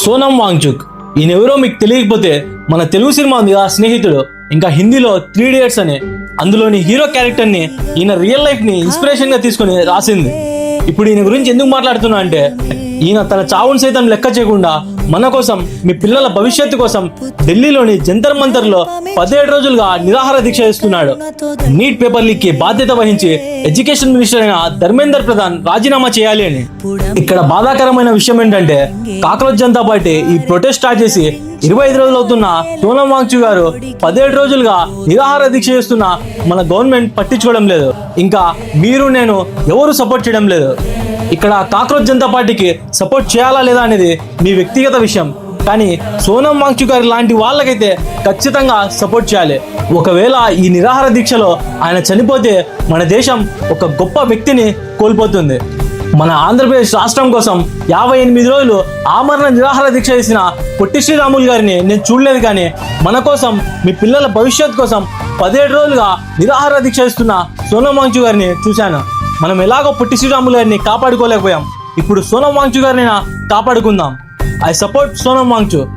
సోనం వాంగ్చుక్ ఈయనెవరో మీకు తెలియకపోతే మన తెలుగు సినిమా ఉంది ఆ స్నేహితుడు, ఇంకా హిందీలో 3 Idiots అని, అందులోని హీరో క్యారెక్టర్ ని ఈయన రియల్ లైఫ్ ని ఇన్స్పిరేషన్ గా తీసుకుని రాసింది. ఇప్పుడు ఈయన గురించి ఎందుకు మాట్లాడుతున్నా అంటే, ఈయన తన చావును సైతం లెక్క చేయకుండా మన కోసం, మీ పిల్లల భవిష్యత్తు కోసం ఢిల్లీలోని జంతర్ మంతర్ లో 17 రోజులుగా నిరాహార దీక్ష చేస్తున్నాడు. నీట్ పేపర్ లీక్ కి బాధ్యత వహించి ఎడ్యుకేషన్ మినిస్టర్ అయిన ధర్మేంద్ర ప్రధాన్ రాజీనామా చేయాలి అని. ఇక్కడ బాధాకరమైన విషయం ఏంటంటే, కాక్రోచ్ జనతా పార్టీ ఈ ప్రొటెస్ట్ స్టార్ట్ చేసి 25 రోజులు అవుతున్న సోనం వాంగ్చుక్ గారు 17 రోజులుగా నిరాహార దీక్ష చేస్తున్న మన గవర్నమెంట్ పట్టించుకోవడం లేదు. ఇంకా మీరు నేను ఎవరు సపోర్ట్ చేయడం లేదు. ఇక్కడ కాక్రోచ్ జనతా పార్టీకి సపోర్ట్ చేయాలా లేదా అనేది మీ వ్యక్తిగత విషయం, కానీ సోనం వాంగ్చుక్ గారి లాంటి వాళ్ళకైతే ఖచ్చితంగా సపోర్ట్ చేయాలి. ఒకవేళ ఈ నిరాహార దీక్షలో ఆయన చనిపోతే మన దేశం ఒక గొప్ప వ్యక్తిని కోల్పోతుంది. మన ఆంధ్రప్రదేశ్ రాష్ట్రం కోసం 58 రోజులు ఆమరణ నిరాహార దీక్ష చేసిన పొట్టి శ్రీరాములు గారిని నేను చూడలేదు, కానీ మన కోసం, మీ పిల్లల భవిష్యత్ కోసం 17 రోజులుగా నిరాహార దీక్ష చేస్తున్న సోనం వాంగ్చుక్ గారిని చూశాను. మనం ఎలాగో పొట్టి శ్రీరాములు గారిని కాపాడుకోలేకపోయాం, ఇప్పుడు సోనం వాంగ్చుక్ గారిని కాపాడుకుందాం. I support Sonam Wangchuk.